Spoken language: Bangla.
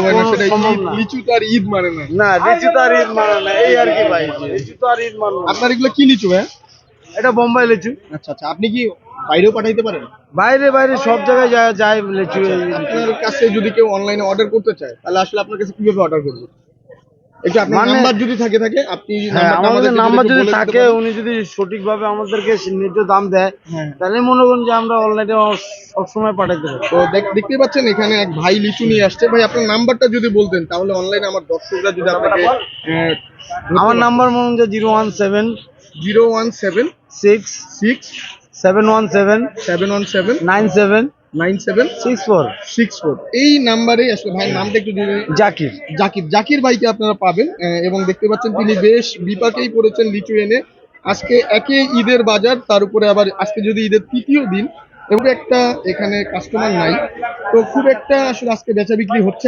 হয় না, সেটা সম্ভব ঈদ, না। লিচু তো আর ঈদ মানে না। না লিচু তো আর ঈদ মানে না, এই আর কি ভাই, লিচু তো আর ঈদ মানে না। আপনার এগুলো কি লিচু ভাই? এটা বোম্বাই লিচু। আচ্ছা আচ্ছা, আপনি কি বাইরেও পাঠাইতে পারেন? বাইরে বাইরে সব জায়গায় যায় যায় লিচু এই লিচু। আপনার কাছে যদি কেউ অনলাইনে অর্ডার করতে চায় তাহলে আসলে আপনার কাছে কিভাবে অর্ডার করবে? একটু আপনার মানে নাম্বার যদি থাকে আপনি হ্যাঁ, নাম্বারটা আমাদের আমাদেরকে নাম্বার একটু যদি বলে দিতে থাকে, পারেন? উনি যদি সঠিকভাবে আমাদেরকে ন্যায্য দাম দেয়, হ্যাঁ। তাহলে মনে করুন যে আমরা অনলাইনে সবসময় পাঠাতে পারি। তো দেখতেই পাচ্ছেন এখানে এক ভাই লিচু নিয়ে আসছে। ভাই আপনার নাম্বারটা যদি বলতেন তাহলে অনলাইনে আমার দর্শকরা যদি আপনাকে আমার নাম্বার মনে হচ্ছে 017 017 6 6 717 717 97 64 9764 এই নাম্বারে আসলে ভাইয়ের নামটা একটু দিয়ে দিন। জাকির। জাকির ভাইকে আপনারা পাবেন এবং দেখতে পাচ্ছেন তিনি বেশ বিপাকেই পড়েছেন লিচু এনে। আজকে একে ঈদের বাজার, তার উপরে আবার আজকে যদি ঈদের তৃতীয় দিন এবং একটা এখানে কাস্টমার নাই, তো খুব একটা আসলে আজকে বেচা বিক্রি হচ্ছে না।